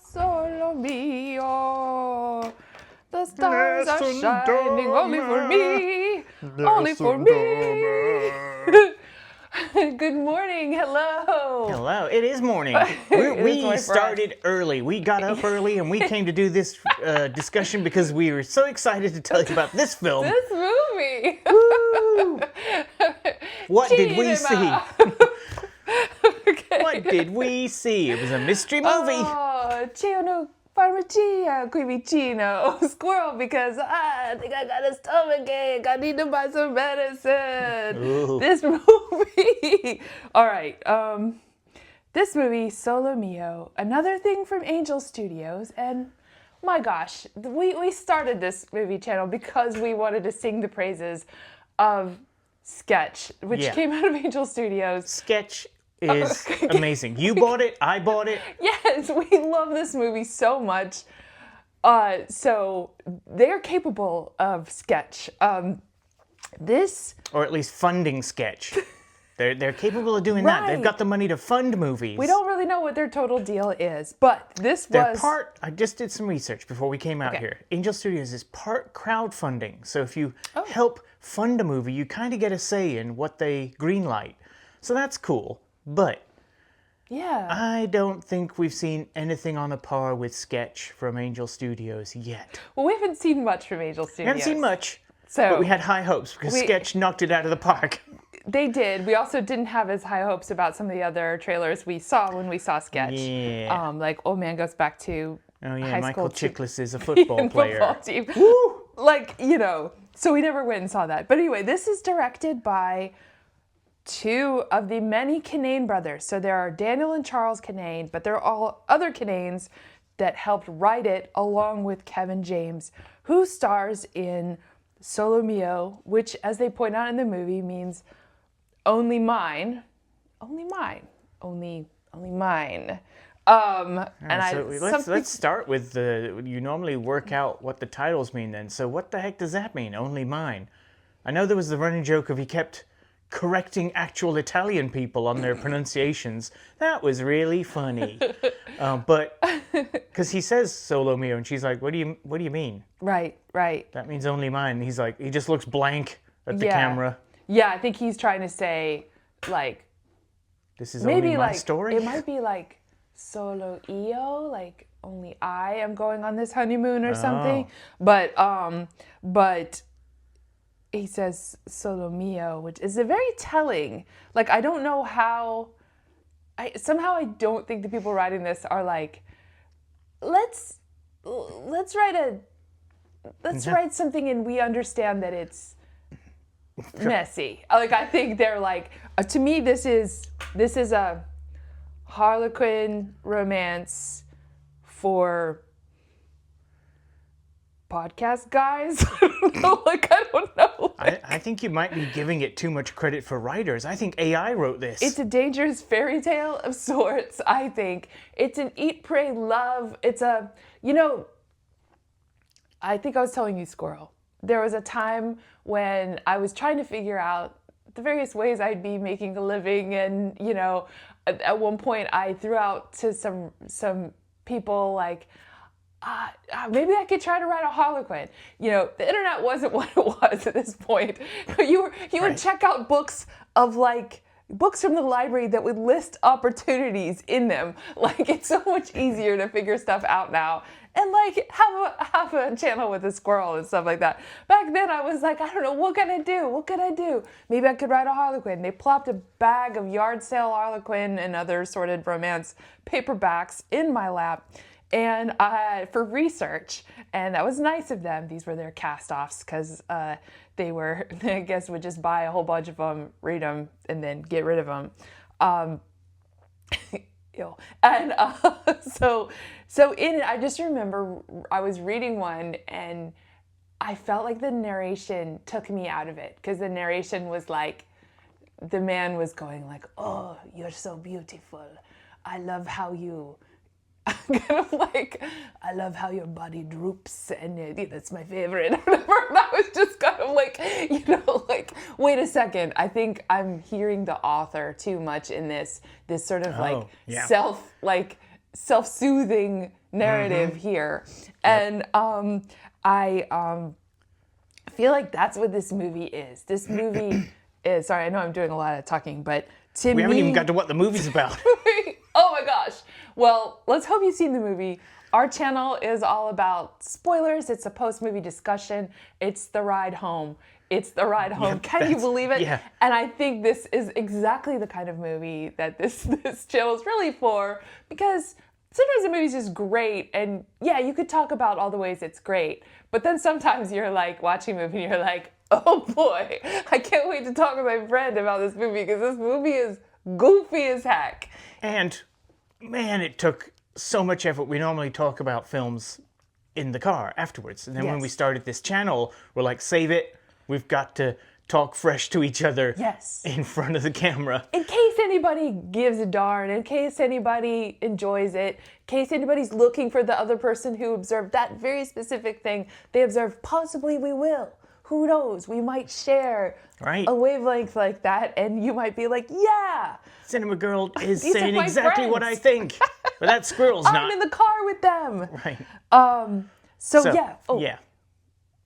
Solo Mio. The stars are shining only for me. Only for me. Good morning. Hello. Hello. It is morning. We started early. We got up early and we came to do this discussion because we were so excited to tell you about this film. This movie. Woo! What did we see? Okay. What did we see? It was a mystery movie. Oh, c'è una farmacia qui vicino. Squirrel, because I think I got a stomachache. I need to buy some medicine. Ooh. This movie. All right. This movie, Solo Mio, another thing from Angel Studios, and my gosh, we started this movie channel because we wanted to sing the praises of Sketch, which came out of Angel Studios. Sketch is amazing. You bought it. I bought it. Yes, we love this movie so much. So they're capable of Sketch. This, or at least funding Sketch. They're capable of doing that. They've got the money to fund movies. We don't really know what their total deal is, but this was... I just did some research before we came out here. Angel Studios is part crowdfunding. So if you help fund a movie, you kind of get a say in what they greenlight. So that's cool. But I don't think we've seen anything on a par with Sketch from Angel Studios yet. Well, we haven't seen much from Angel Studios. We haven't seen much, so but we had high hopes because Sketch knocked it out of the park. They did. We also didn't have as high hopes about some of the other trailers we saw when we saw Sketch. Yeah. Like Old Man Goes Back to high Michael school Chiklis is a football player. Football team. Woo! Like, so we never went and saw that. But anyway, this is directed by two of the many Kinnane Brothers. So there are Daniel and Charles Kinnane, but there are all other Kinnanes that helped write it along with Kevin James, who stars in Solo Mio, which, as they point out in the movie, means only mine. Only mine. Only mine. Let's start with you normally work out what the titles mean then. So what the heck does that mean, only mine? I know there was the running joke of he kept correcting actual Italian people on their pronunciations. That was really funny. But because he says Solo Mio and she's like, what do you mean? Right. That means only mine. And he's like, he just looks blank at the camera. Yeah, I think he's trying to say, like, this is maybe only my story. It might be like Solo Io, like only I am going on this honeymoon or something. But he says Solo Mio, which is a very telling. Like, I don't know how. I don't think the people writing this are like, let's write something and we understand that it's messy. Like, I think they're like, to me, this is a Harlequin romance for podcast guys. I don't know. I think you might be giving it too much credit for writers. I think AI wrote this. It's a dangerous fairy tale of sorts, I think. It's an eat, pray, love. It's a, I think I was telling you, Squirrel, there was a time when I was trying to figure out the various ways I'd be making a living, and at one point I threw out to some people like, maybe I could try to write a Harlequin. The internet wasn't what it was at this point. You would check out books from the library that would list opportunities in them. Like, it's so much easier to figure stuff out now. And have a channel with a squirrel and stuff like that. Back then I was like, I don't know, what can I do? Maybe I could write a Harlequin. They plopped a bag of yard sale Harlequin and other assorted romance paperbacks in my lap, and for research, and that was nice of them. These were their cast-offs because they were, I guess, would just buy a whole bunch of them, read them, and then get rid of them. And so in it, I just remember I was reading one and I felt like the narration took me out of it, because the narration was like, the man was going like, oh, you're so beautiful. I love how you kind of like, I love how your body droops, and that's my favorite. And I was just kind of like, wait a second. I think I'm hearing the author too much in this sort of self-soothing narrative here. And I feel like that's what this movie is. This movie is, sorry, I know I'm doing a lot of talking, but to me... We haven't even got to what the movie's about. Oh my gosh. Well, let's hope you've seen the movie. Our channel is all about spoilers. It's a post-movie discussion. It's the ride home. It's the ride home. Yep, Can you believe it? Yeah. And I think this is exactly the kind of movie that this channel is really for, because sometimes the movie's just great, and yeah, you could talk about all the ways it's great, but then sometimes you're like watching a movie and you're like, oh boy, I can't wait to talk with my friend about this movie because this movie is goofy as heck. And man, it took so much effort. We normally talk about films in the car afterwards. And then when we started this channel, we're like, save it. We've got to talk fresh to each other in front of the camera. In case anybody gives a darn, in case anybody enjoys it, in case anybody's looking for the other person who observed that very specific thing they observed, possibly we will. Who knows? We might share a wavelength like that, and you might be like, yeah. Cinema Girl is These are saying my exactly friends. what I think. But that squirrel's not. I'm in the car with them. Right. So yeah. Oh. Yeah.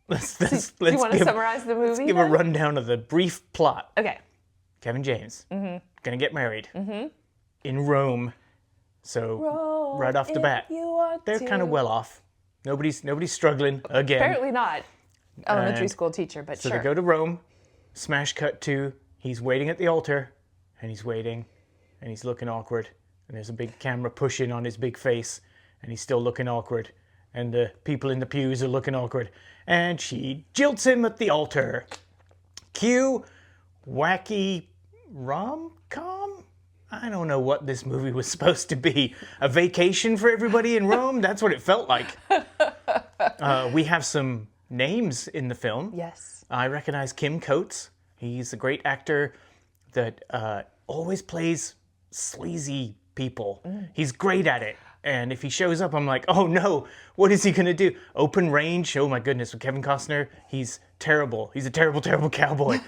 Let's you want to summarize the movie? Let's give a rundown of the brief plot. Okay. Kevin James gonna get married in Rome. So Rome, right off the bat, they're kind of well off. Nobody's struggling again. Apparently not. Elementary school teacher, but so sure. they go to Rome. Smash cut to he's waiting at the altar, and he's waiting, and he's looking awkward. And there's a big camera pushing on his big face, and he's still looking awkward. And the people in the pews are looking awkward. And she jilts him at the altar. Cue wacky rom-com? I don't know what this movie was supposed to be. A vacation for everybody in Rome? That's what it felt like. We have some names in the film. Yes. I recognize Kim Coates. He's a great actor that always plays sleazy people. He's great at it. And if he shows up, I'm like, oh no, what is he going to do? Open Range? Oh my goodness, with Kevin Costner, he's terrible. He's a terrible, terrible cowboy.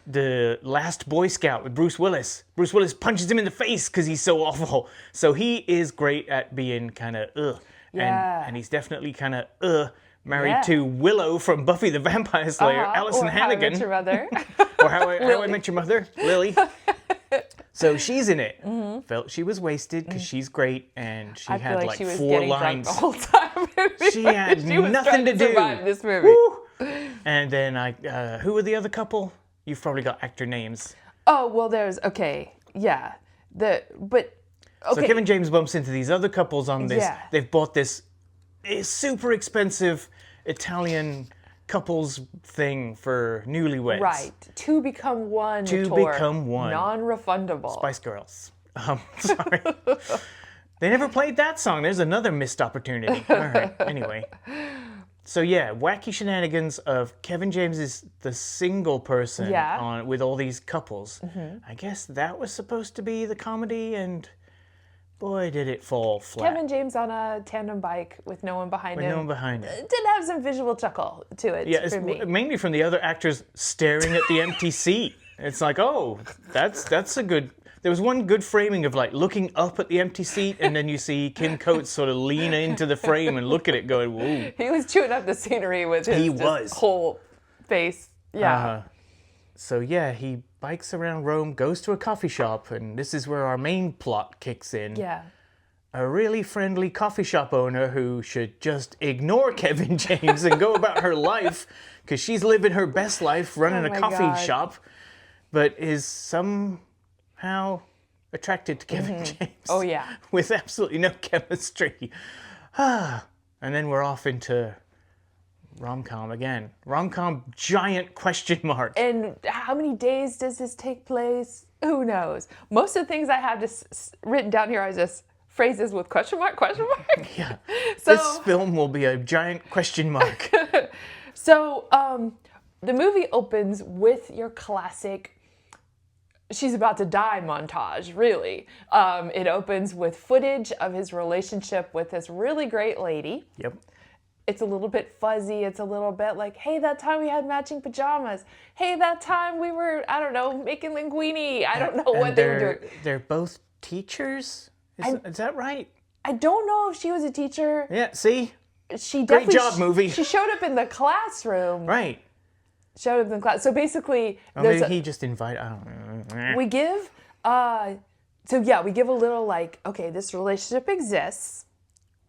The Last Boy Scout with Bruce Willis. Bruce Willis punches him in the face because he's so awful. So he is great at being kind of ugh. Yeah. And he's definitely kind of married to Willow from Buffy the Vampire Slayer, Alyson Hannigan. Or How I Met Your Mother. Or How I Met Your Mother, Lily. So she's in it. Felt she was wasted because she's great, and she had like she was 4 lines. The whole time. She had nothing to do. Survive this movie. Woo! And then who were the other couple? You've probably got actor names. Oh well, there's So Kevin James bumps into these other couples on this. Yeah. They've bought this super expensive Italian couples thing for newlyweds. Right. Two become one. Two tour. become one. Non-refundable. Spice Girls. Sorry. They never played that song. There's another missed opportunity. All right. Anyway. So yeah, wacky shenanigans of Kevin James is the single person with all these couples. I guess that was supposed to be the comedy, and boy, did it fall flat. Kevin James on a tandem bike with no one behind him. No one behind him. It did have some visual chuckle to it. Yeah, for me. mainly from the other actors staring at the empty seat. It's like, oh, that's a good. There was one good framing of like looking up at the empty seat, and then you see Kim Coates sort of lean into the frame and look at it, going, "Whoa." He was chewing up the scenery with his whole face. Yeah. So yeah, he bikes around Rome, goes to a coffee shop, and this is where our main plot kicks in. Yeah. A really friendly coffee shop owner who should just ignore Kevin James and go about her life, because she's living her best life running a coffee shop, but is somehow attracted to Kevin James. Oh yeah. With absolutely no chemistry. And then we're off into rom-com again. Rom-com giant question mark. And how many days does this take place? Who knows? Most of the things I have just written down here are just phrases with question mark, question mark. Yeah. So, this film will be a giant question mark. So the movie opens with your classic she's about to die montage, really. It opens with footage of his relationship with this really great lady. Yep. It's a little bit fuzzy. It's a little bit like, hey, that time we had matching pajamas. Hey, that time we were, I don't know, making linguine. I don't know what they were doing. They're both teachers? Is that right? I don't know if she was a teacher. Yeah, see? She Great definitely job, movie. She showed up in the classroom. Right. Showed up in the class. So basically, Or maybe he just invited, I don't know. we give we give a little like, okay, this relationship exists,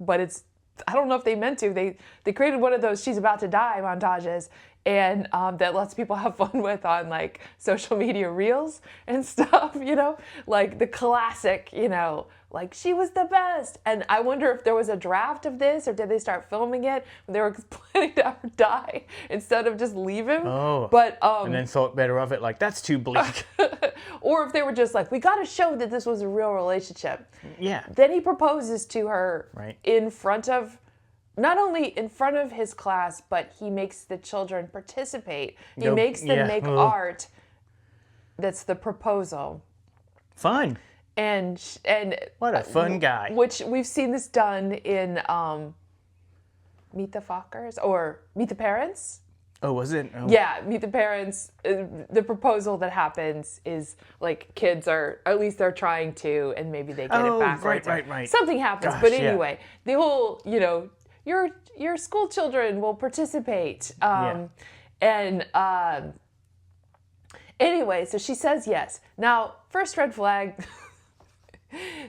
but it's, I don't know if they meant to. They created one of those she's about to die montages, and that lets people have fun with on like social media reels and stuff, like the classic, like she was the best. And I wonder if there was a draft of this, or did they start filming it when they were planning to have her die instead of just leave him? Oh, but and then thought better of it, like, that's too bleak. or if they were just like, we got to show that this was a real relationship. Yeah. Then he proposes to her Right. in front of, not only in front of his class, but he makes the children participate. He makes them make art. That's the proposal. Fun. And What a fun guy. Which we've seen this done in Meet the Fockers or Meet the Parents. Oh, was it? Oh. Yeah, Meet the Parents. The proposal that happens is like kids are, at least they're trying to, and maybe they get it backwards. Right. Something happens. Gosh, but anyway, the whole, your school children will participate. Anyway, so she says yes. Now, first red flag,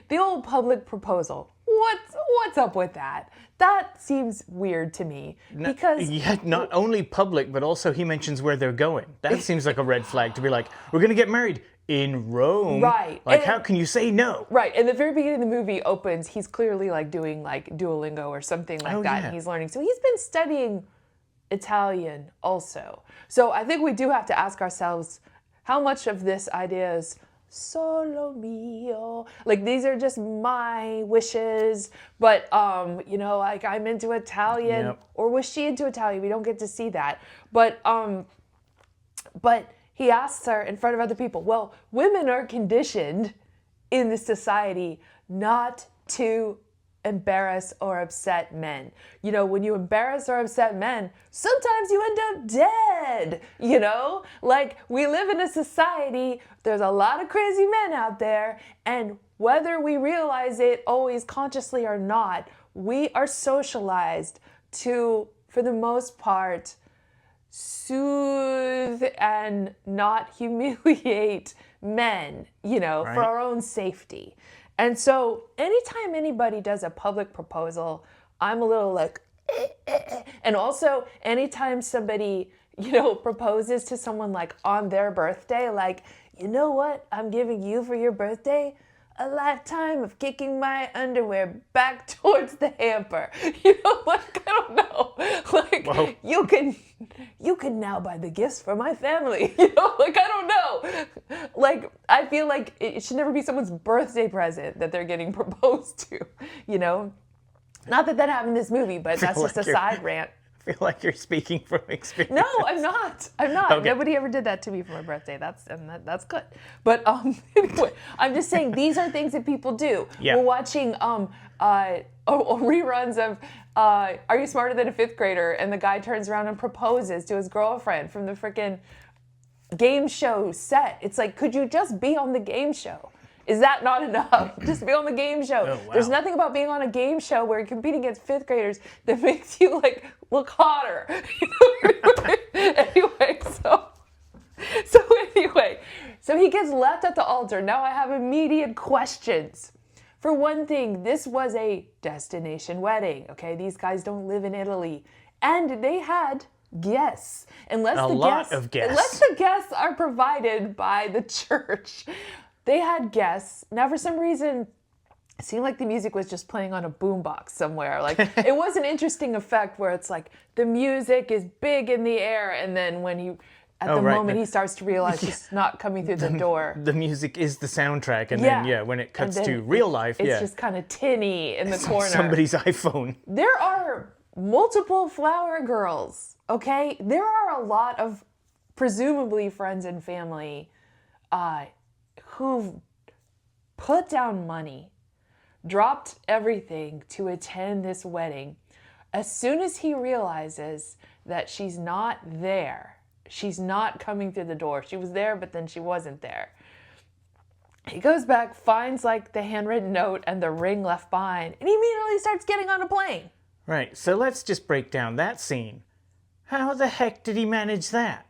the old public proposal. What's up with that? That seems weird to me because Not only public, but also he mentions where they're going. That seems like a red flag to be like, we're gonna get married in Rome. Right. Like, And- how can you say no? Right, and the very beginning of the movie opens, he's clearly like doing like Duolingo or something like that, yeah. and he's learning. So he's been studying Italian also. So I think we do have to ask ourselves, how much of this idea is Solo Mio? Like, these are just my wishes, but like I'm into Italian, Yep. or was she into Italian? We don't get to see that. But he asks her in front of other people, well, women are conditioned in this society not to embarrass or upset men. When you embarrass or upset men, sometimes you end up dead, Like, we live in a society, there's a lot of crazy men out there, and whether we realize it always consciously or not, we are socialized to, for the most part, soothe and not humiliate men, for our own safety. And so anytime anybody does a public proposal, I'm a little like, And also anytime somebody, proposes to someone like on their birthday, like, you know what I'm giving you for your birthday? A lifetime of kicking my underwear back towards the hamper. Like, I don't know. Like, Whoa. you can now buy the gifts for my family. Like, I don't know. Like, I feel like it should never be someone's birthday present that they're getting proposed to, Not that happened in this movie, but that's just a side rant. I feel like you're speaking from experience. No, I'm not. Okay. Nobody ever did that to me for my birthday. That's good. But anyway, I'm just saying these are things that people do. Yeah. We're watching reruns of Are You Smarter Than a Fifth Grader? And the guy turns around and proposes to his girlfriend from the freaking game show set. It's like, could you just be on the game show? Is that not enough? Just be on the game show. Oh, wow. There's nothing about being on a game show where you're competing against fifth graders that makes you like look hotter. Anyway, so he gets left at the altar. Now I have immediate questions. For one thing, this was a destination wedding. Okay, these guys don't live in Italy, and they had guests. Unless the guests are provided by the church. They had guests. Now, for some reason, it seemed like the music was just playing on a boombox somewhere. Like, it was an interesting effect where it's like the music is big in the air, and then when he moment he starts to realize it's not coming through the door. The music is the soundtrack, and then when it cuts to real life, it's just kind of tinny in the corner. Somebody's iPhone. There are multiple flower girls. Okay, there are a lot of presumably friends and family who've put down money, dropped everything to attend this wedding. As soon as he realizes that she's not there, she's not coming through the door. She was there, but then she wasn't there. He goes back, finds like the handwritten note and the ring left behind, and he immediately starts getting on a plane. Right, so let's just break down that scene. How the heck did he manage that?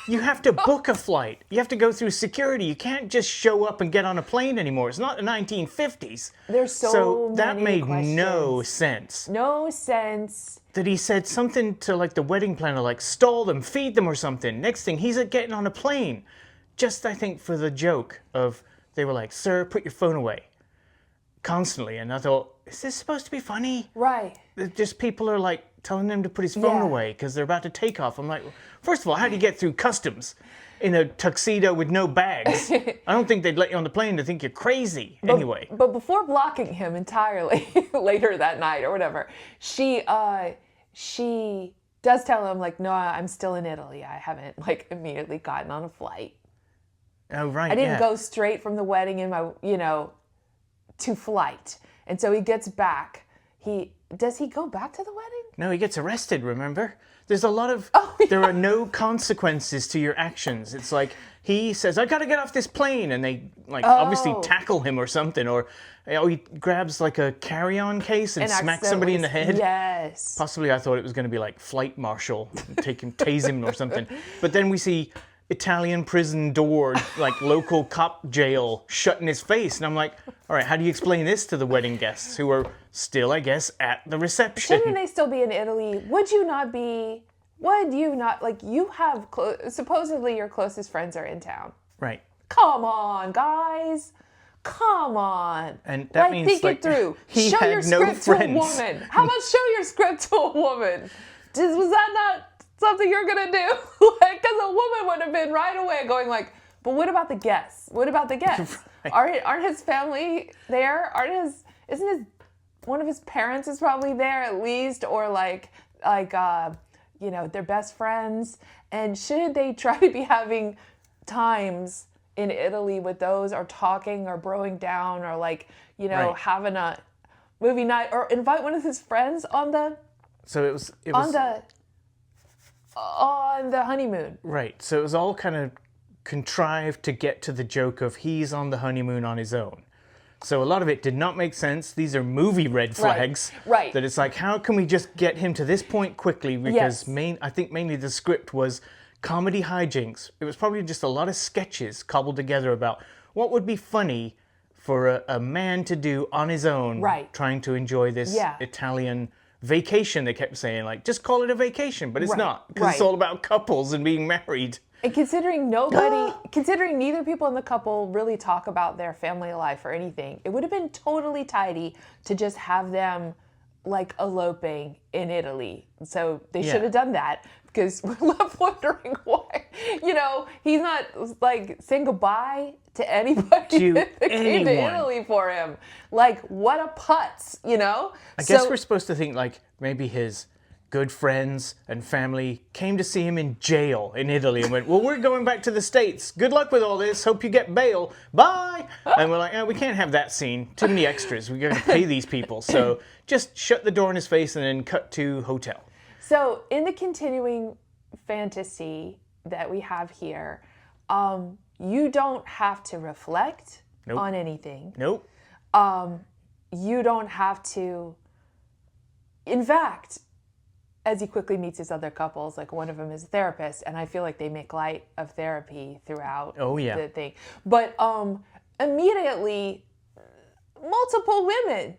You have to book a flight. You have to go through security. You can't just show up and get on a plane anymore. It's not the 1950s. There's so that many made no sense. No sense. That he said something to like the wedding planner, like stall them, feed them or something. Next thing, he's getting on a plane. Just, I think, for the joke of, they were like, sir, put your phone away. Constantly. And I thought, is this supposed to be funny? Right. Just people are like telling him to put his phone away because they're about to take off. I'm like, first of all, how do you get through customs in a tuxedo with no bags? I don't think they'd let you on the plane to think you're crazy. Anyway. But before blocking him entirely later that night or whatever, she does tell him like, no, I'm still in Italy. I haven't like immediately gotten on a flight. Oh, right. I didn't go straight from the wedding in my, to flight. And so he gets back. Does he go back to the wedding? No, he gets arrested, remember? There's a lot of, there are no consequences to your actions. It's like, he says, I gotta get off this plane. And they obviously tackle him or something. Or he grabs like a carry-on case and smacks somebody in the head. Yes. Possibly I thought it was gonna be like flight marshal, tase him or something. But then we see Italian prison door, like local cop jail, shut in his face. And I'm like, all right, how do you explain this to the wedding guests who are still, I guess, at the reception? Shouldn't they still be in Italy? Would you not, like, you have, supposedly your closest friends are in town. Right. Come on, guys. Come on. And that means, think it through. he show had your no script friends. to a woman. How about show your script to a woman? Was that not something you're gonna do? Because a woman would have been right away going like, but what about the guests? What about the guests? Right. Aren't his family there? Isn't one of his parents is probably there at least, or their best friends? And should they try to be having times in Italy with those, or talking or broing down, or having a movie night, or invite one of his friends on the on the honeymoon. Right. So it was all kind of contrived to get to the joke of he's on the honeymoon on his own. So a lot of it did not make sense. These are movie red flags. Right. That it's like, how can we just get him to this point quickly? Because I think mainly the script was comedy hijinks. It was probably just a lot of sketches cobbled together about what would be funny for a man to do on his own, trying to enjoy this Italian vacation. They kept saying, like, just call it a vacation, but it's not, because it's all about couples and being married. And considering considering neither people in the couple really talk about their family life or anything, it would have been totally tidy to just have them like eloping in Italy. So they should have done that, because we're left wondering why, he's not like saying goodbye to anybody that came to Italy for him. Like, what a putz, I guess we're supposed to think like maybe his good friends and family came to see him in jail in Italy and went, well, we're going back to the States. Good luck with all this. Hope you get bail. Bye. And we're like, we can't have that scene. Too many extras. We're going to pay these people. So just shut the door in his face and then cut to hotel. So in the continuing fantasy that we have here, you don't have to reflect on anything. Nope. You don't have to. In fact, as he quickly meets his other couples, like one of them is a therapist, and I feel like they make light of therapy throughout the thing. But immediately, multiple women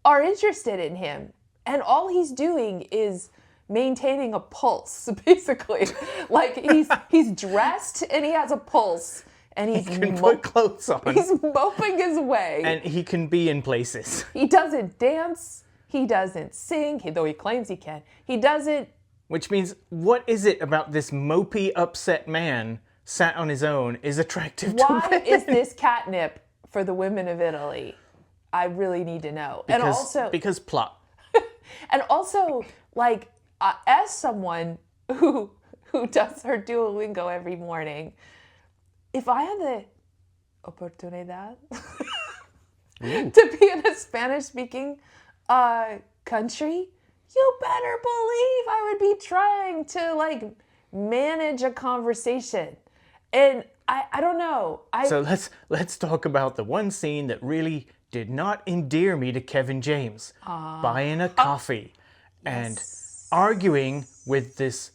are interested in him, and all he's doing is maintaining a pulse, basically. Like, he's dressed and he has a pulse, and he can put clothes on. He's moping his way, and he can be in places. He doesn't dance. He doesn't sing, though he claims he can. He doesn't. Which means, what is it about this mopey, upset man sat on his own is attractive to women? Why is this catnip for the women of Italy? I really need to know. Because plot. And also, like, as someone who does her Duolingo every morning, if I had the oportunidad to be in a Spanish-speaking country, you better believe I would be trying to like manage a conversation. And I don't know. So let's talk about the one scene that really did not endear me to Kevin James. Buying a coffee and arguing with this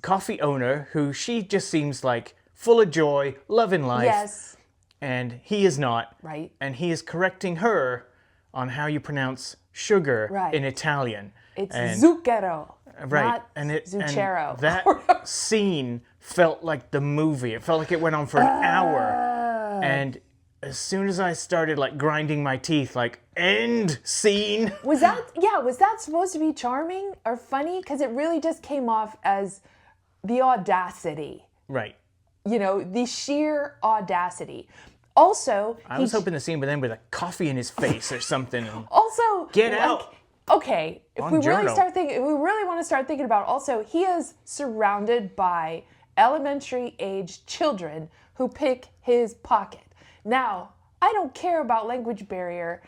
coffee owner who she just seems like full of joy, loving life. Yes. And he is not. Right. And he is correcting her on how you pronounce sugar in Italian. It's zucchero. Right. Not zucchero. And that scene felt like the movie. It felt like it went on for an hour. And as soon as I started like grinding my teeth, like end scene. Was that supposed to be charming or funny? Because it really just came off as the audacity. Right. You know, the sheer audacity. Also, I was hoping the scene would end with a coffee in his face or something. Also, get out. Okay, if we really want to start thinking about it, also, he is surrounded by elementary age children who pick his pocket. Now, I don't care about language barrier.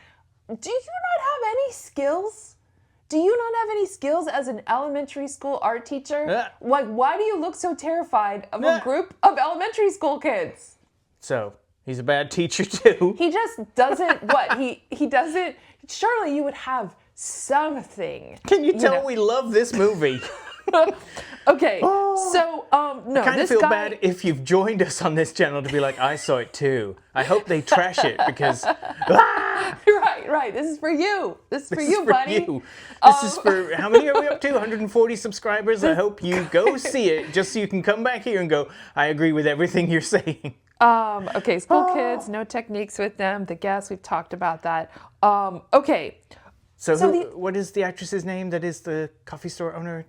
Do you not have any skills? Do you not have any skills as an elementary school art teacher? Like, why do you look so terrified of a group of elementary school kids? So, he's a bad teacher too. He just doesn't, he doesn't, surely you would have something. Can you tell we love this movie? Okay, so, no, I kind of feel bad if you've joined us on this channel to be like, I saw it too. I hope they trash it because... Right. This is for you. This is for you, buddy. This is for, how many are we up to? 140 subscribers? I hope you go see it just so you can come back here and go, I agree with everything you're saying. Okay, school kids, no techniques with them. The guests, we've talked about that. Okay. So what is the actress's name that is the coffee store owner?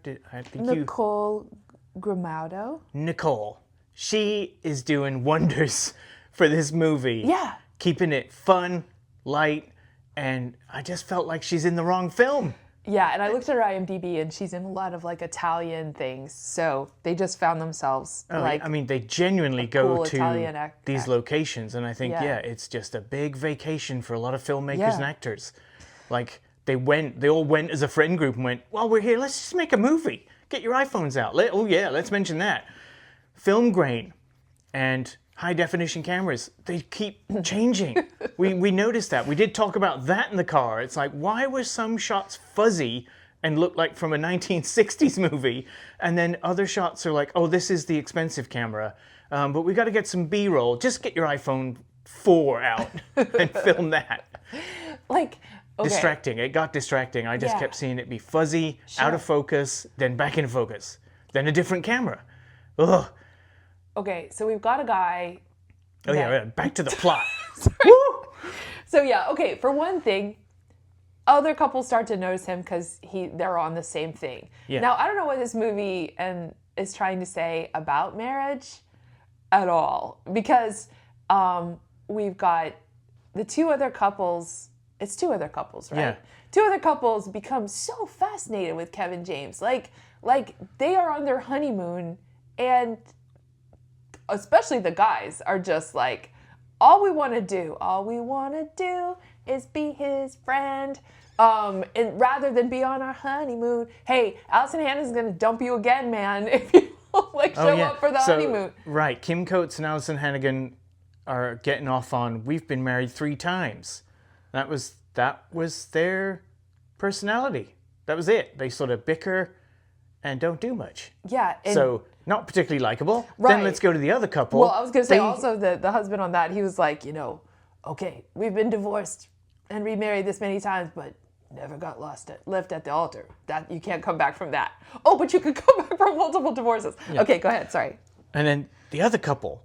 Nicole Grimaudo. Nicole. She is doing wonders for this movie. Yeah. Keeping it fun, light, and I just felt like she's in the wrong film. Yeah, and I looked at her IMDb, and she's in a lot of like Italian things. So they just found themselves I mean, they genuinely go to Italian these locations, and I think it's just a big vacation for a lot of filmmakers and actors. Like they all went as a friend group and went, well, we're here, let's just make a movie. Get your iPhones out. Let's mention that. Film grain and high definition cameras, they keep changing. We noticed that. We did talk about that in the car. It's like, why were some shots fuzzy and look like from a 1960s movie, and then other shots are like, oh, this is the expensive camera, but we got to get some B-roll. Just get your iPhone 4 out and film that. Like, okay. Distracting. It got distracting. I just kept seeing it be fuzzy, out of focus, then back in focus, then a different camera. Ugh. Okay, so we've got a guy. Back to the plot. So okay, for one thing, other couples start to notice him because they're on the same thing. Yeah. Now, I don't know what this movie is trying to say about marriage at all, because we've got the two other couples. It's two other couples, right? Yeah. Two other couples become so fascinated with Kevin James. Like they are on their honeymoon, and especially the guys are just like, all we want to do is be his friend. And rather than be on our honeymoon, hey, Alyson Hannigan's going to dump you again, man, if you show up for the honeymoon. Right. Kim Coates and Alyson Hannigan are getting off on, we've been married 3 times. That was their personality. That was it. They sort of bicker and don't do much. Yeah. So not particularly likable. Right. Then let's go to the other couple. Well, I was going to say also the husband on that, he was like, okay, we've been divorced and remarried this many times, but never got left at the altar. That you can't come back from that. Oh, but you could come back from multiple divorces. Yeah. Okay, go ahead. Sorry. And then the other couple,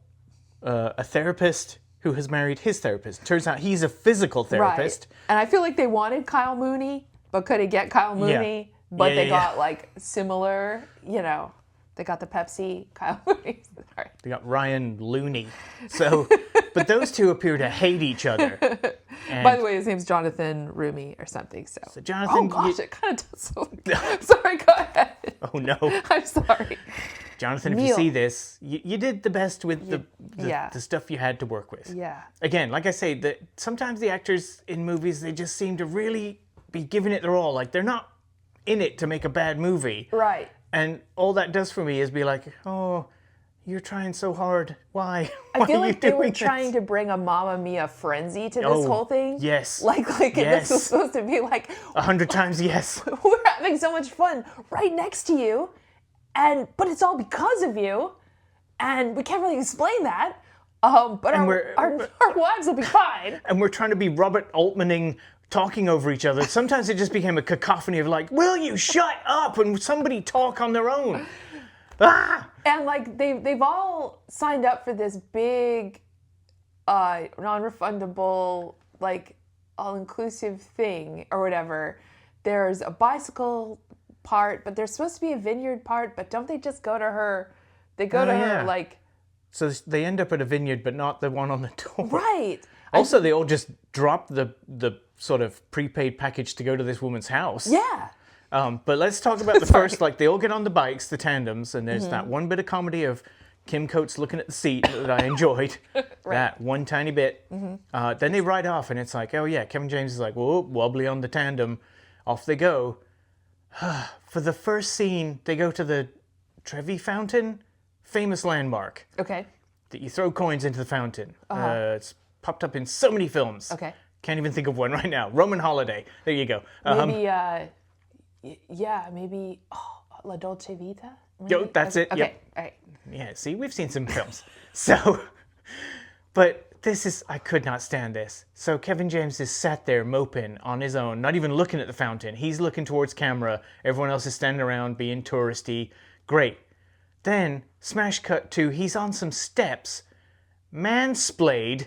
a therapist who has married his therapist. Turns out he's a physical therapist. Right. And I feel like they wanted Kyle Mooney, but couldn't get Kyle Mooney. Yeah. But they got like similar, they got the Pepsi Kyle Mooney. Sorry. They got Ryan Looney. So, but those two appear to hate each other. And by the way, his name's Jonathan Rumi or something. So Jonathan. Oh gosh, it kind of does. Sorry, go ahead. Oh no. I'm sorry. Jonathan, if you see this, you did the best with the stuff you had to work with. Yeah. Again, like I say, sometimes the actors in movies, they just seem to really be giving it their all. Like they're not in it to make a bad movie. Right. And all that does for me is be like, oh, you're trying so hard. Why? I feel Why are like you they were doing trying this? to bring a Mamma Mia frenzy to this Oh, whole thing. yes. Like Yes. this was supposed to be like, 100 times yes. we're having so much fun right next to you, but it's all because of you, and we can't really explain that. But our wives will be fine. And we're trying to be Robert Altmaning talking over each other. Sometimes it just became a cacophony of like, will you shut up and somebody talk on their own? Ah! And like they've all signed up for this big, non-refundable, like all-inclusive thing or whatever. There's a bicycle part, but there's supposed to be a vineyard part. But don't they just go to her? They go to her like. So they end up at a vineyard, but not the one on the door. Right. Also, they all just drop the sort of prepaid package to go to this woman's house. Yeah. But let's talk about the first, like, they all get on the bikes, the tandems, and there's that one bit of comedy of Kim Coates looking at the seat that I enjoyed. That one tiny bit. Then they ride off, and it's like, oh yeah, Kevin James is like, whoa, wobbly on the tandem. Off they go. For the first scene, they go to the Trevi Fountain, famous landmark. Okay. That you throw coins into the fountain. It's popped up in so many films. Okay. Can't even think of one right now. Roman Holiday. There you go. Maybe La Dolce Vita? Yo, that's it. Okay, Yep. all right. Yeah, see, we've seen some films. So, but I could not stand this. So Kevin James is sat there moping on his own, not even looking at the fountain. He's looking towards camera. Everyone else is standing around being touristy. Great. Then, smash cut to, he's on some steps, mansplayed,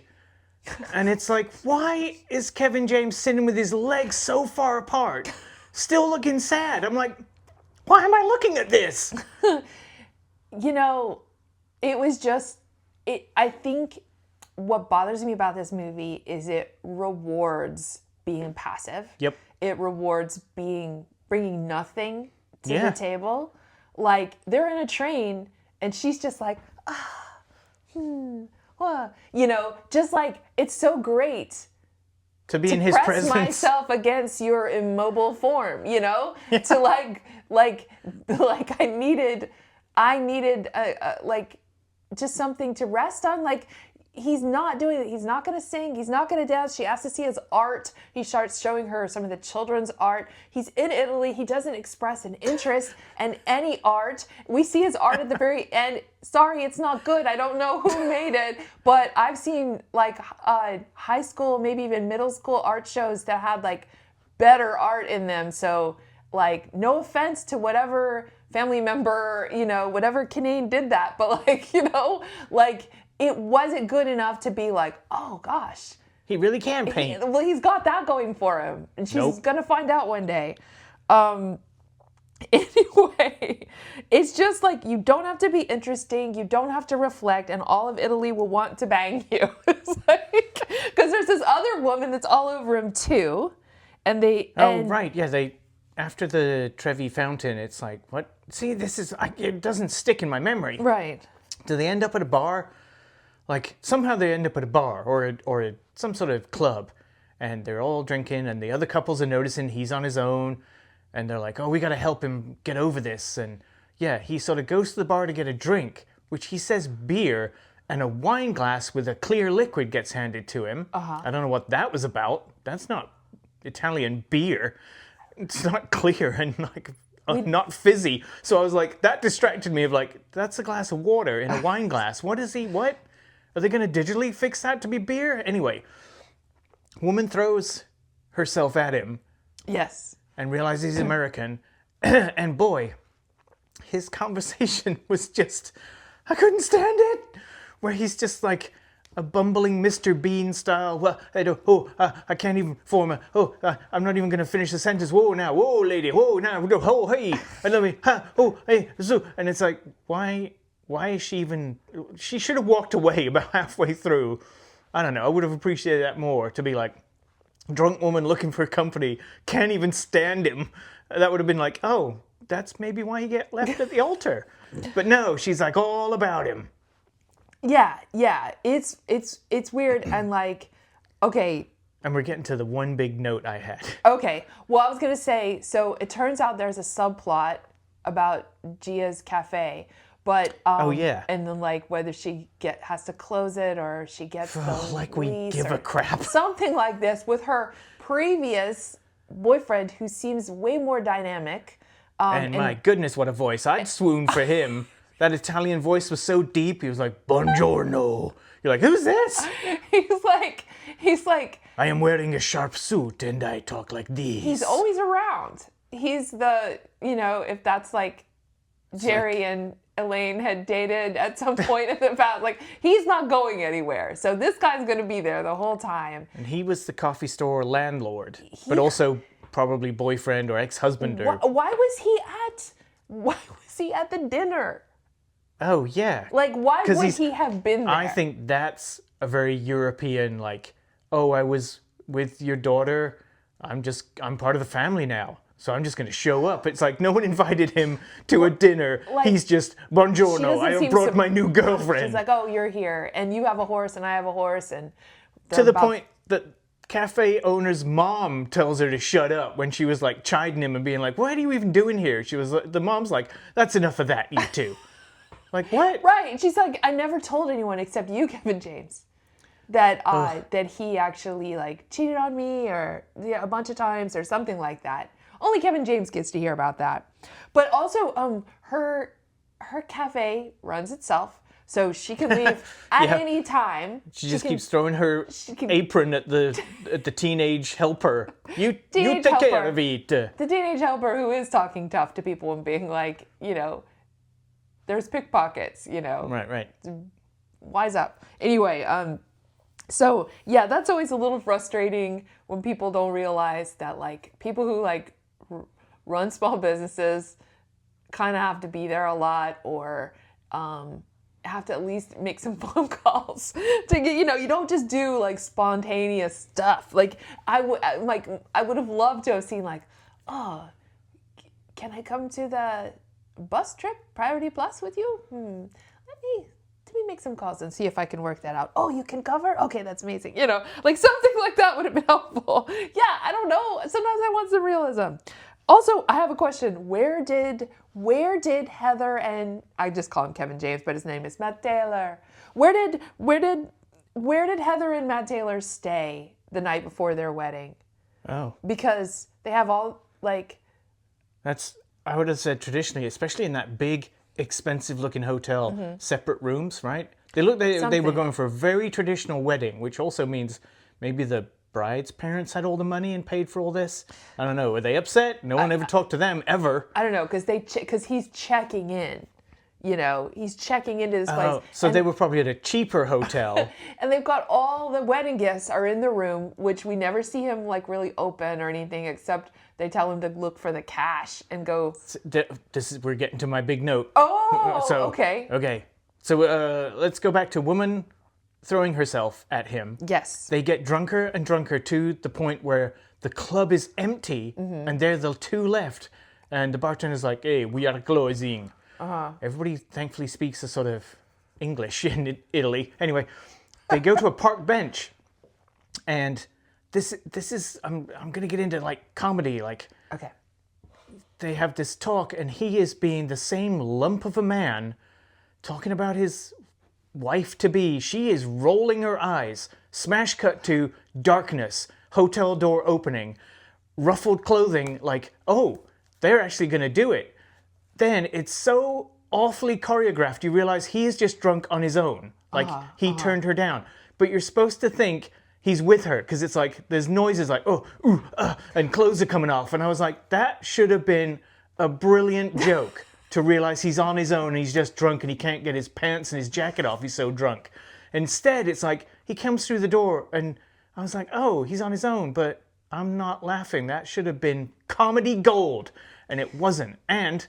and it's like, why is Kevin James sitting with his legs so far apart, still looking sad? I'm like, why am I looking at this? You know, it was just, I think what bothers me about this movie is it rewards being passive. Yep. It rewards bringing nothing to the table. Like, they're in a train, and she's just like, just like, it's so great To be to in his press presence. myself against your immobile form, to like I needed just something to rest on. Like, he's not doing it. He's not going to sing. He's not going to dance. She asks to see his art. He starts showing her some of the children's art. He's in Italy. He doesn't express an interest in any art. We see his art at the very end. Sorry, it's not good. I don't know who made it, but I've seen like high school, maybe even middle school art shows that had like better art in them. So like, no offense to whatever family member, whatever Kinnane did that, but like, it wasn't good enough to be like, oh gosh. He really can paint. Well, he's got that going for him. And she's going to find out one day. Anyway, it's just like, you don't have to be interesting. You don't have to reflect. And all of Italy will want to bang you. It's like, because there's this other woman that's all over him too. And right. Yeah, after the Trevi Fountain, it's like, what? See, it doesn't stick in my memory. Right. Do they end up at a bar? Like, somehow they end up at a bar or some sort of club, and they're all drinking, and the other couples are noticing he's on his own, and they're like, oh, we got to help him get over this. And yeah, he sort of goes to the bar to get a drink, which he says beer, and a wine glass with a clear liquid gets handed to him. I don't know what that was about. That's not Italian beer. It's not clear and like not fizzy. So I was like, that distracted me of like, that's a glass of water in a wine glass. What? Are they going to digitally fix that to be beer? Anyway, woman throws herself at him. Yes. And realizes he's American. And boy, his conversation was just, I couldn't stand it. Where he's just like a bumbling Mr. Bean style. Well, I can't even form I'm not even going to finish the sentence. Whoa, now, whoa, lady, whoa, now, whoa, hey, and let me, hey, so. And it's like, why is she even... She should have walked away about halfway through. I don't know. I would have appreciated that more. To be like, drunk woman looking for company, can't even stand him. That would have been like, oh, that's maybe why he get left at the altar. But no, she's like all about him. Yeah. It's weird and like, okay. And we're getting to the one big note I had. Okay. Well, I was going to say, so it turns out there's a subplot about Gia's Cafe. But Oh, yeah. and then like whether she has to close it or she gets the like we lease give or a crap. something like this with her previous boyfriend who seems way more dynamic. And my goodness, what a voice. I'd swoon for him. That Italian voice was so deep. He was like, "Buongiorno." You're like, who's this? he's like I am wearing a sharp suit and I talk like this. he's always around. He's the, if that's like Jerry and Elaine had dated at some point in the past, like he's not going anywhere. So this guy's going to be there the whole time. And he was the coffee store landlord, but also probably boyfriend or ex-husband. Or... Why was he at the dinner? Oh, yeah. Like, why would he have been there? I think that's a very European, like, oh, I was with your daughter. I'm part of the family now. So I'm just going to show up. It's like no one invited him to a dinner. Like, he's just, "Buongiorno, I have brought my new girlfriend." She's like, "Oh, you're here. And you have a horse and I have a horse." And to the point that cafe owner's mom tells her to shut up when she was like chiding him and being like, "What are you even doing here?" The mom's like, "That's enough of that, you two." Like, what? Right. She's like, "I never told anyone except you, Kevin James, that he actually like cheated on me or a bunch of times or something like that." Only Kevin James gets to hear about that. But also, her cafe runs itself, so she can leave at any time. She just keeps throwing her apron at the teenage helper. You take care of it. The teenage helper who is talking tough to people and being like, there's pickpockets, Right. Wise up. Anyway, so yeah, that's always a little frustrating when people don't realize that like people who like run small businesses kind of have to be there a lot or have to at least make some phone calls to get, you don't just do like spontaneous stuff. Like I would have loved to have seen like, "Oh, can I come to the bus trip Priority Plus with you? Let me make some calls and see if I can work that out. Oh, you can cover? Okay, that's amazing." Like something like that would have been helpful. Yeah, I don't know. Sometimes I want some realism. Also, I have a question. Where did Heather and I just call him Kevin James, but his name is Matt Taylor. Where did Heather and Matt Taylor stay the night before their wedding? Oh. Because they have all like I would have said traditionally, especially in that big, expensive-looking hotel, separate rooms, right? They were going for a very traditional wedding, which also means maybe the bride's parents had all the money and paid for all this. I don't know. Were they upset? No one ever talked to them ever. I don't know because he's checking in. He's checking into this place. So they were probably at a cheaper hotel. And they've got all the wedding gifts are in the room, which we never see him like really open or anything, except they tell him to look for the cash and go. We're getting to my big note. Oh, okay. Okay. So let's go back to woman throwing herself at him. Yes. They get drunker and drunker to the point where the club is empty and they're the two left. And the bartender's like, "Hey, we are closing." Everybody thankfully speaks a sort of English in Italy. Anyway, they go to a park bench, and this is I'm gonna get into like comedy. Like, okay, they have this talk, and he is being the same lump of a man, talking about his wife to be. She is rolling her eyes. Smash cut to darkness, hotel door opening, ruffled clothing. Like, oh, they're actually gonna do it. Then it's so awfully choreographed, you realize he is just drunk on his own. Like, he turned her down. But you're supposed to think he's with her, because it's like, there's noises like, oh, ooh, and clothes are coming off. And I was like, that should have been a brilliant joke, to realize he's on his own and he's just drunk and he can't get his pants and his jacket off, he's so drunk. Instead, it's like, he comes through the door and I was like, oh, he's on his own, but I'm not laughing. That should have been comedy gold. And it wasn't. And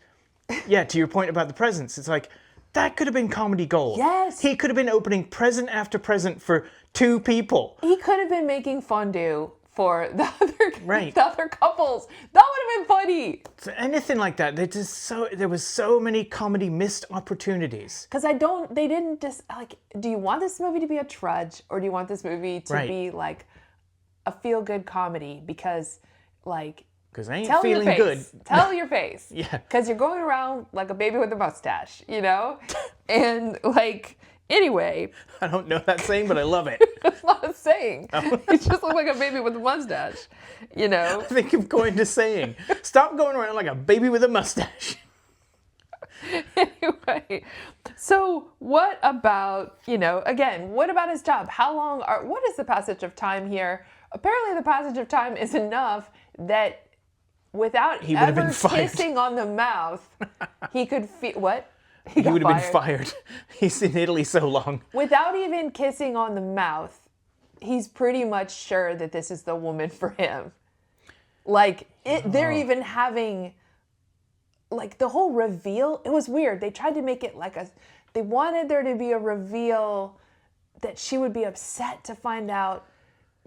yeah, to your point about the presents, it's like, that could have been comedy gold. Yes. He could have been opening present after present for two people. He could have been making fondue for the Right. the other couples. That would have been funny. So anything like that. There was so many comedy missed opportunities. Because they didn't just, like, do you want this movie to be a trudge or do you want this movie to be like a feel-good comedy? Because, like, because I ain't Tell your feeling good. face. Tell your face. Yeah. Because you're going around like a baby with a mustache, you know? And like, anyway. I don't know that saying, but I love it. It's not a saying. You just look like a baby with a mustache, you know? I think I'm going to saying, stop going around like a baby with a mustache. Anyway, so what about, again, what about his job? What is the passage of time here? Apparently the passage of time is enough that without He would have ever been fired. kissing on the mouth, he could what? He got would have been fired. He's in Italy so long. Without even kissing on the mouth, he's pretty much sure that this is the woman for him. Like, they're even having, like, the whole reveal. It was weird. They tried to make it like they wanted there to be a reveal that she would be upset to find out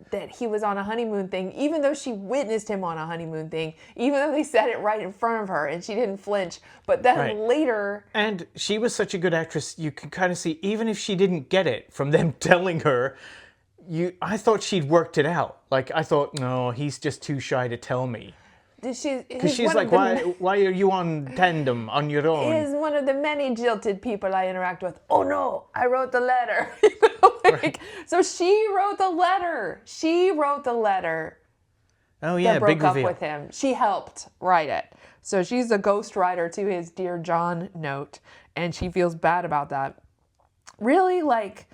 that he was on a honeymoon thing, even though she witnessed him on a honeymoon thing, even though they said it right in front of her and she didn't flinch. But then later... And she was such a good actress, you can kind of see, even if she didn't get it from them telling her, I thought she'd worked it out. Like, I thought, no, he's just too shy to tell me. Because she's like, why are you on tandem on your own? He's one of the many jilted people I interact with. Oh no, I wrote the letter. So she wrote the letter. She wrote the letter. Oh yeah, that broke big up reveal. with him. She helped write it. So she's a ghostwriter to his Dear John note, and she feels bad about that. Really, like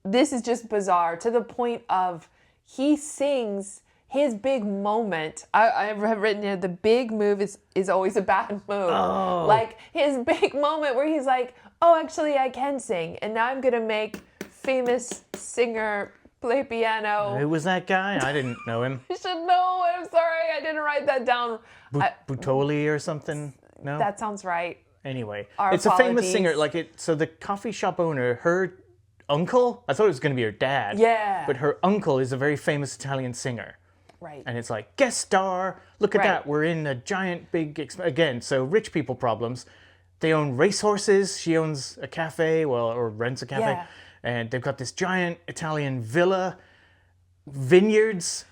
this is just bizarre to the point of he sings his big moment. I have written here, the big move is always a bad move. Oh. Like his big moment where he's like, oh, actually I can sing, and now I'm gonna make famous singer play piano. Who was that guy? I didn't know him. You should know. I'm sorry, I didn't write that down. Butoli or something? No? That sounds right. Anyway, Our it's a famous apologies. singer. So the coffee shop owner, her uncle, I thought it was going to be her dad. Yeah. But her uncle is a very famous Italian singer. Right. And it's like, guest star, look at Right. that. We're in a giant big, again, so rich people problems. They own racehorses. She owns a cafe, or rents a cafe. Yeah. And they've got this giant Italian villa, vineyards.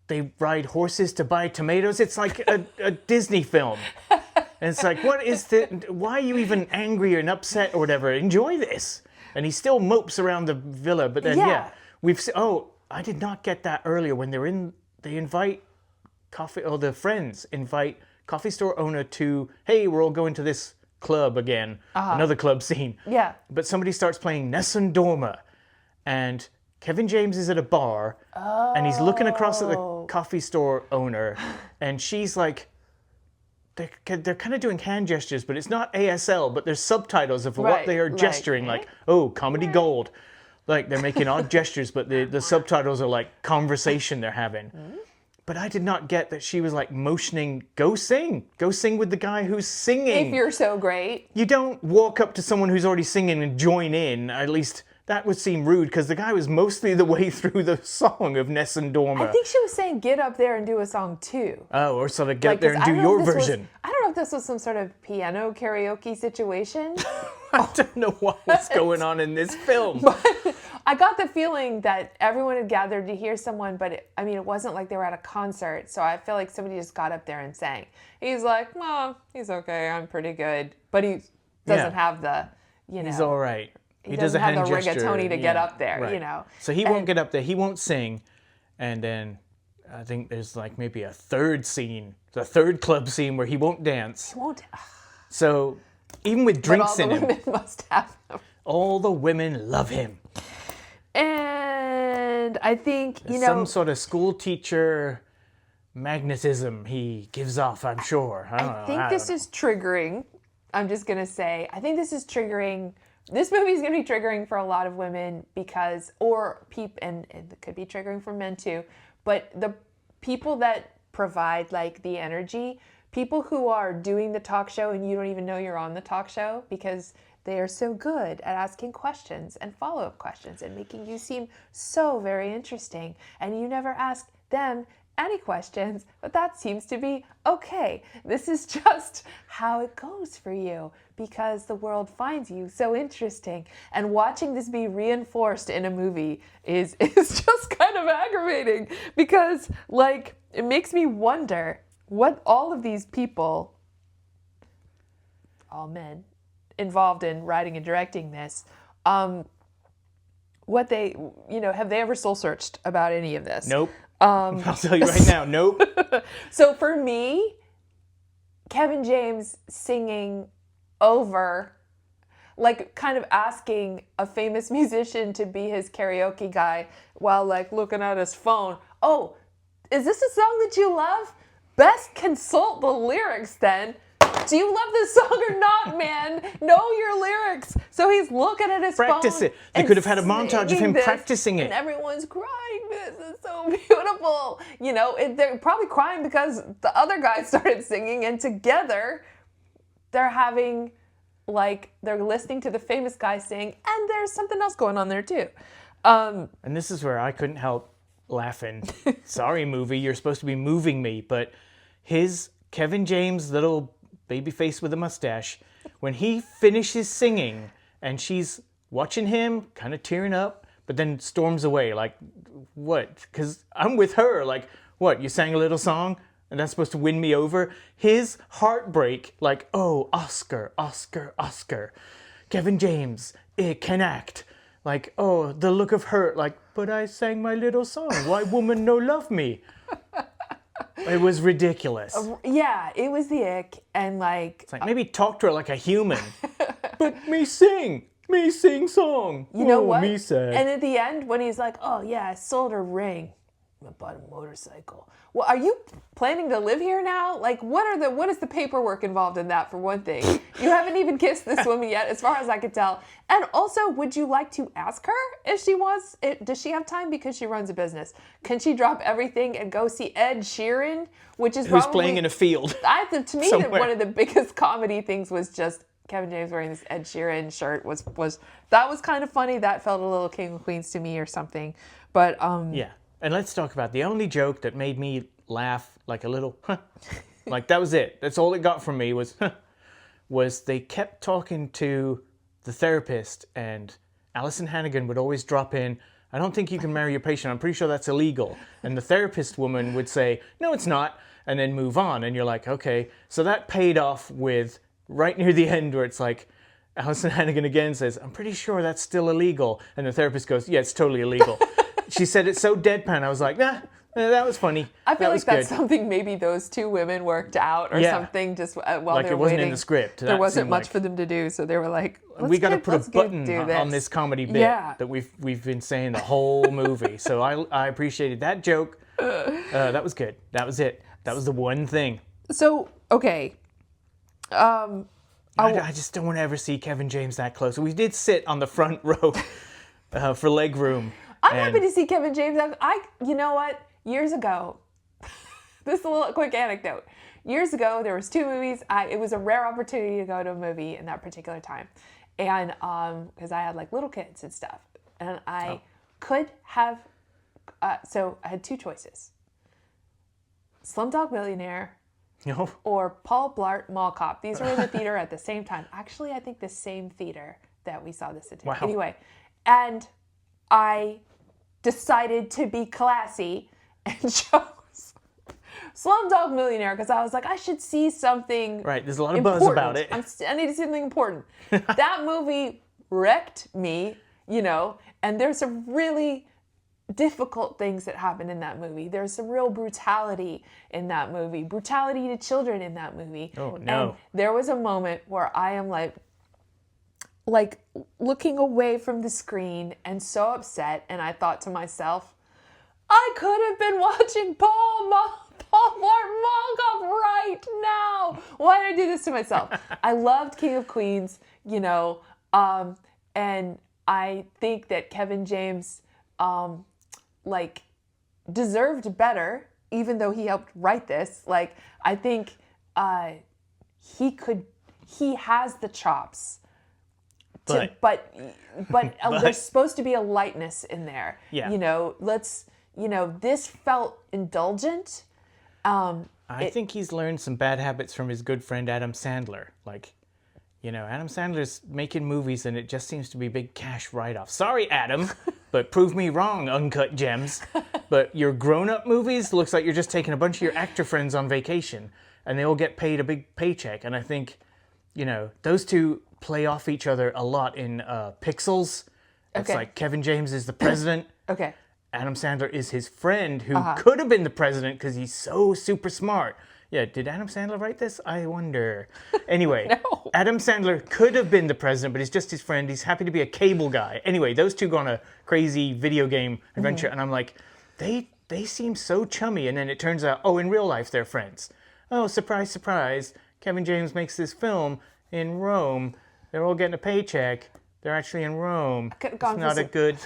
They ride horses to buy tomatoes. It's like a Disney film. And it's like, why are you even angry and upset or whatever? Enjoy this. And he still mopes around the villa. But then, I did not get that earlier when they invite the friends invite coffee store owner to, hey, we're all going to this club again. Another club scene. Yeah. But somebody starts playing Nessun Dorma. And Kevin James is at a bar. And he's looking across at the coffee store owner. And she's like, they're kind of doing hand gestures, but it's not ASL, but there's subtitles of what they are gesturing, like, oh, comedy gold. Like, they're making odd gestures, but the subtitles are like conversation they're having. But I did not get that she was like motioning, go sing with the guy who's singing. If you're so great. You don't walk up to someone who's already singing and join in. At least that would seem rude, because the guy was mostly the way through the song of Nessun Dorma. I think she was saying get up there and do a song too. Oh, or sort of get up there and 'cause I do don't know your if this version. I don't know if this was some sort of piano karaoke situation. I don't know what's going on in this film. I got the feeling that everyone had gathered to hear someone, but it wasn't like they were at a concert. So I feel like somebody just got up there and sang. He's like, well, he's okay. I'm pretty good. But he doesn't have the, He's all right. He does a doesn't have hand the gesture. rigatoni to get up there, Right. So he won't get up there. He won't sing. And then I think there's like maybe a third scene, the third club scene where he won't dance. He won't. So even with drinks in But all him, the women must have them. all the women love him. And I think, Some sort of school teacher magnetism he gives off, I'm sure. I think this is triggering. I'm just going to say, I think this is triggering. This movie is going to be triggering for a lot of women because, and it could be triggering for men too, but the people that provide like the energy, people who are doing the talk show and you don't even know you're on the talk show because they are so good at asking questions and follow-up questions and making you seem so very interesting. And you never ask them any questions, but that seems to be okay. This is just how it goes for you because the world finds you so interesting. And watching this be reinforced in a movie is just kind of aggravating because, like, it makes me wonder what all of these people, all men, involved in writing and directing this, what they, have they ever soul searched about any of this? Nope. I'll tell you right now, nope. So for me, Kevin James singing over, like kind of asking a famous musician to be his karaoke guy while like looking at his phone. Oh, is this a song that you love? Best consult the lyrics then. Do you love this song or not, man? Know your lyrics. So he's looking at his phone. Practice it. They could have had a montage of him practicing it. And everyone's crying. This is so beautiful. They're probably crying because the other guy started singing, and together they're having, like, they're listening to the famous guy sing, and there's something else going on there too. And this is where I couldn't help laughing. Sorry, movie, you're supposed to be moving me, but his Kevin James little baby face with a mustache, when he finishes singing and she's watching him kind of tearing up, but then storms away, like, what? Because I'm with her, like, what, you sang a little song and that's supposed to win me over? His heartbreak, like, oh, Oscar, Oscar, Oscar, Kevin James, it can act. Like, oh, the look of hurt, like, but I sang my little song, why woman no love me? It was ridiculous. Yeah, it was the ick, and like... It's like, maybe talk to her like a human. But me sing song. You know what? Me sad. And at the end, when he's like, oh yeah, I sold a ring. I bought a motorcycle. Well, are you planning to live here now? Like, what is the paperwork involved in that, for one thing? You haven't even kissed this woman yet, as far as I could tell. And also, would you like to ask her if she wants it? Does she have time because she runs a business? Can she drop everything and go see Ed Sheeran, which is who's playing in a field? To me, one of the biggest comedy things was just Kevin James wearing this Ed Sheeran shirt was kind of funny. That felt a little King of Queens to me or something. But yeah. And let's talk about the only joke that made me laugh like a little, huh. Like that was it. That's all it got from me was, huh. Was they kept talking to the therapist, and Alyson Hannigan would always drop in, I don't think you can marry your patient. I'm pretty sure that's illegal. And the therapist woman would say, no, it's not, and then move on. And you're like, okay. So that paid off with right near the end where it's like, Alyson Hannigan again says, I'm pretty sure that's still illegal. And the therapist goes, yeah, it's totally illegal. She said it so deadpan. I was like, nah, that was funny. I feel like that's something maybe those two women worked out or something just while they were waiting. Like it wasn't in the script. There wasn't much for them to do, so they were like, we got to put a button on this comedy bit that we've been saying the whole movie. So I appreciated that joke. That was good. That was it. That was the one thing. So, okay. I just don't want to ever see Kevin James that close. We did sit on the front row for leg room. I'm happy to see Kevin James. You know what? Years ago, this is a little quick anecdote. Years ago, there was two movies. It was a rare opportunity to go to a movie in that particular time, and because I had like little kids and stuff, and I could have. So I had two choices: Slumdog Millionaire. No. Or Paul Blart Mall Cop. These were in the theater at the same time. Actually, I think the same theater that we saw this at. Wow. Anyway, and I decided to be classy and chose Slumdog Millionaire because I was like, I should see something. Right, there's a lot of buzz about it. I need to see something important. That movie wrecked me, and there's some really difficult things that happen in that movie. There's some real brutality in that movie. Brutality to children in that movie. Oh, no. And there was a moment where I am like looking away from the screen and so upset, and I thought to myself, I could have been watching Paul Blart Mall Cop right now. Why did I do this to myself? I loved King of Queens, and I think that Kevin James deserved better, even though he helped write this. I think he has the chops. But there's supposed to be a lightness in there. Yeah. This felt indulgent. I think he's learned some bad habits from his good friend Adam Sandler. Adam Sandler's making movies and it just seems to be big cash write-off. Sorry, Adam, but prove me wrong, Uncut Gems. But your grown-up movies looks like you're just taking a bunch of your actor friends on vacation, and they all get paid a big paycheck. And I think, those two play off each other a lot in Pixels. It's like Kevin James is the president. Okay. Adam Sandler is his friend who could have been the president because he's so super smart. Yeah, did Adam Sandler write this? I wonder. Anyway, No. Adam Sandler could have been the president, but he's just his friend. He's happy to be a cable guy. Anyway, those two go on a crazy video game adventure, and I'm like, they seem so chummy. And then it turns out, in real life, they're friends. Oh, surprise, surprise. Kevin James makes this film in Rome. They're all getting a paycheck. They're actually in Rome. It's not a good...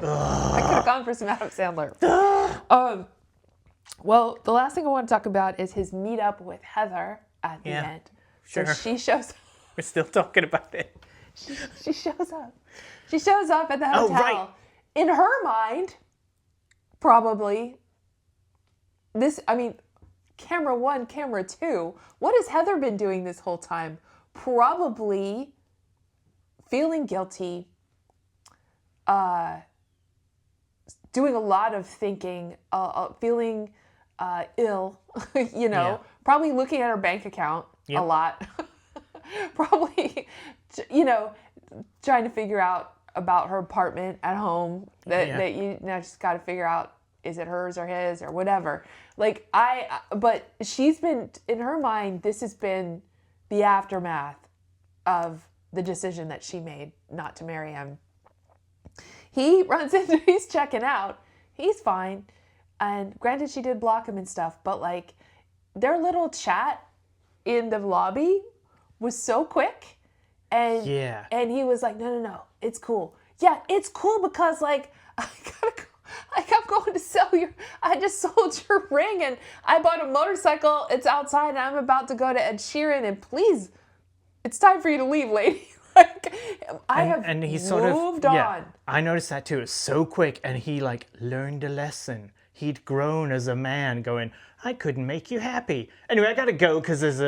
I could have gone for some Adam Sandler. Well, the last thing I want to talk about is his meetup with Heather at the end. Sure. So she shows up. We're still talking about it. She shows up. She shows up at the hotel. Oh, right. In her mind, probably, camera one, camera two, what has Heather been doing this whole time? Probably feeling guilty, doing a lot of thinking, feeling ill, probably looking at her bank account a lot, probably, trying to figure out about her apartment at home that you now just got to figure out, is it hers or his or whatever. But she's been, in her mind, this has been the aftermath of the decision that she made not to marry him. He runs into, he's checking out. He's fine. And granted, she did block him and stuff, but their little chat in the lobby was so quick. And he was like, no, it's cool. Yeah, it's cool because I gotta go. I'm going to sell I just sold your ring and I bought a motorcycle. It's outside and I'm about to go to Ed Sheeran and please, it's time for you to leave, lady. And he sort of moved on. Yeah, I noticed that too. It's so quick, and he learned a lesson. He'd grown as a man, going, I couldn't make you happy. Anyway, I gotta go because there's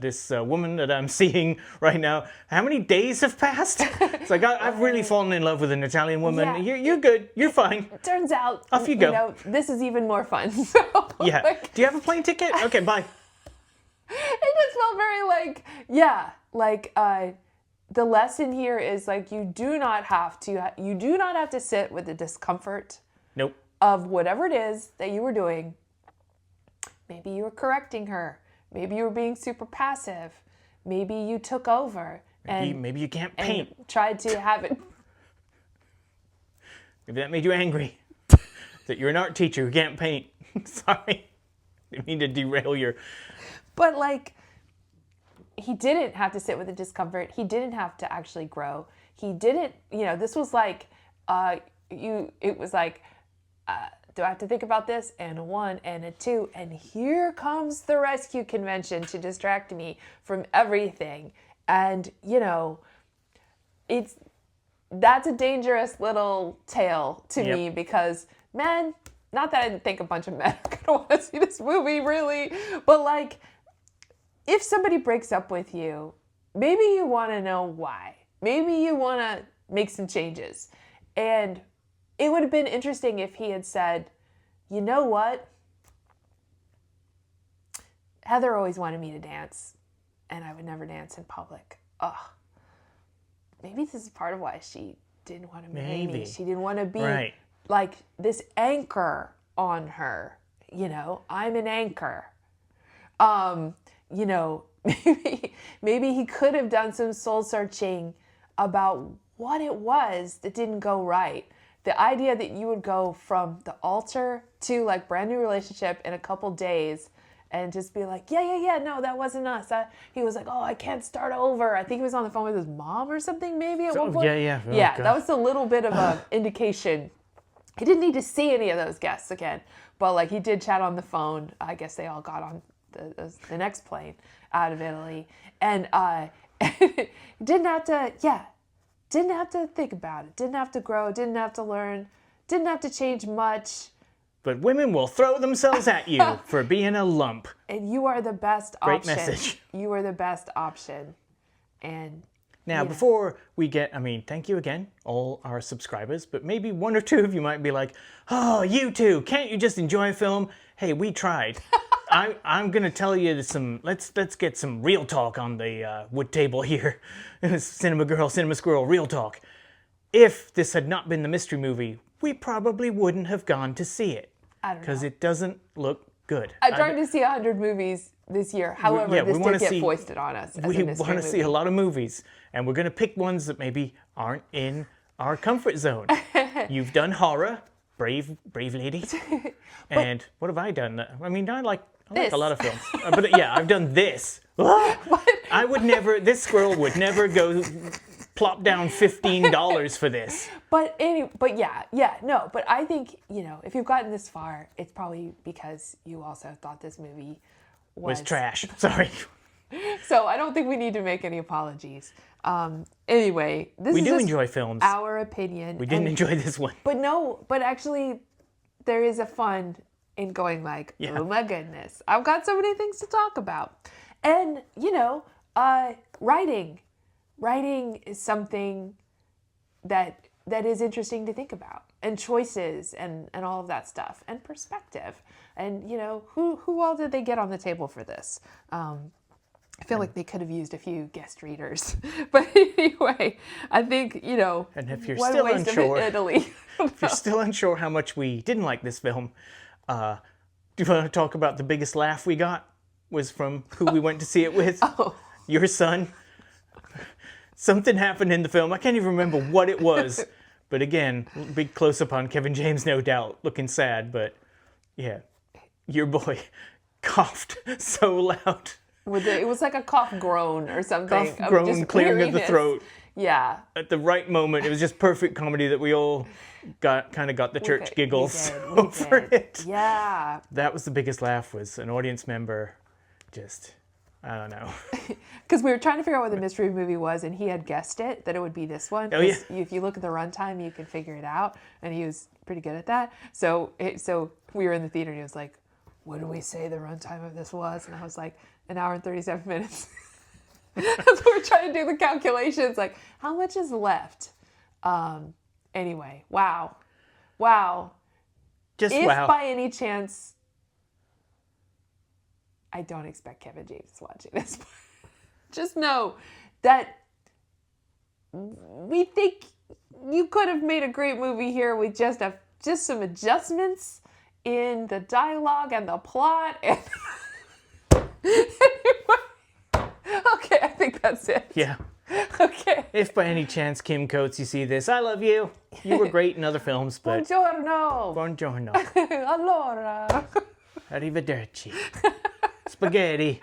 this woman that I'm seeing right now. How many days have passed? It's I've really fallen in love with an Italian woman. Yeah. You're good. You're fine. Turns out, off you go. This is even more fun. So, yeah. Do you have a plane ticket? Okay, bye. It just felt very the lesson here is you do not have to sit with the discomfort. Nope. Of whatever it is that you were doing. Maybe you were correcting her. Maybe you were being super passive. Maybe you took over. Maybe you can't paint. And tried to have it. Maybe that made you angry. That you're an art teacher who can't paint. Sorry. Didn't mean to derail your... But he didn't have to sit with the discomfort. He didn't have to actually grow. He didn't, this was do I have to think about this? And a 1 and a 2. And here comes the rescue convention to distract me from everything. And, that's a dangerous little tale to me because, man, not that I didn't think a bunch of men are going to want to see this movie, really. But, if somebody breaks up with you, maybe you want to know why. Maybe you want to make some changes. And it would have been interesting if he had said, you know what? Heather always wanted me to dance, and I would never dance in public. Ugh. Maybe this is part of why she didn't want to marry me. She didn't want to be this anchor on her. I'm an anchor. Maybe he could have done some soul searching about what it was that didn't go right. The idea that you would go from the altar to brand new relationship in a couple days and just be no, that wasn't us. He was I can't start over. I think he was on the phone with his mom or something maybe at one point. Yeah. Oh, yeah, that was a little bit of an indication. He didn't need to see any of those guests again, but he did chat on the phone. I guess they all got on the next plane out of Italy, and didn't have to think about it, didn't have to grow, didn't have to learn, didn't have to change much. But women will throw themselves at you for being a lump. And you are the best Great option. message. You are the best option. And Now, before we get, thank you again, all our subscribers, but maybe one or two of you might be like, oh, you two, can't you just enjoy a film? Hey, we tried. I'm going to tell you let's get some real talk on the wood table here. Cinema Girl, Cinema Squirrel, real talk. If this had not been the mystery movie, we probably wouldn't have gone to see it. I don't know. Because it doesn't look good. I'm trying to see 100 movies this year. However, this did get foisted on us. We want to see a lot of movies, and we're going to pick ones that maybe aren't in our comfort zone. You've done horror, brave lady. And what have I done? I like a lot of films. But yeah, I've done this. This squirrel would never go plop down $15 for this. But I think, if you've gotten this far, it's probably because you also thought this movie was trash. Sorry. So I don't think we need to make any apologies. Anyway, we do enjoy films. Our opinion. We didn't enjoy this one. But actually, there is a fun in going like, oh my goodness, I've got so many things to talk about. And, writing is something that is interesting to think about, and choices and all of that stuff, and perspective. And, who all did they get on the table for this? I feel like they could have used a few guest readers. But anyway, I think, and if you're still unsure, Italy. If you're still unsure how much we didn't like this film, do you want to talk about the biggest laugh we got was from who we went to see it with? Your son. Something happened in the film. I can't even remember what it was. But again, big close-up on Kevin James, no doubt, looking sad. But yeah, your boy coughed so loud. It was like a cough groan or something. Cough groan, clearing of the throat. Yeah. At the right moment. It was just perfect comedy that we all got the church giggles over it. Yeah. That was the biggest laugh, was an audience member just... I don't know. Because we were trying to figure out what the mystery movie was, and he had guessed it, that it would be this one. Oh, yeah. If you look at the runtime, you can figure it out, and he was pretty good at that. So we were in the theater, and he was like, what do we say the runtime of this was? And I was like, 1 hour and 37 minutes. So we're trying to do the calculations, like, how much is left? Anyway, wow. Just if wow. by any chance... I don't expect Kevin James is watching this. Just know that we think you could have made a great movie here with just some adjustments in the dialogue and the plot. And anyway, okay, I think that's it. Yeah. Okay. If by any chance, Kim Coates, you see this, I love you. You were great in other films, but... Buongiorno. Buongiorno. Allora. Arrivederci. Spaghetti.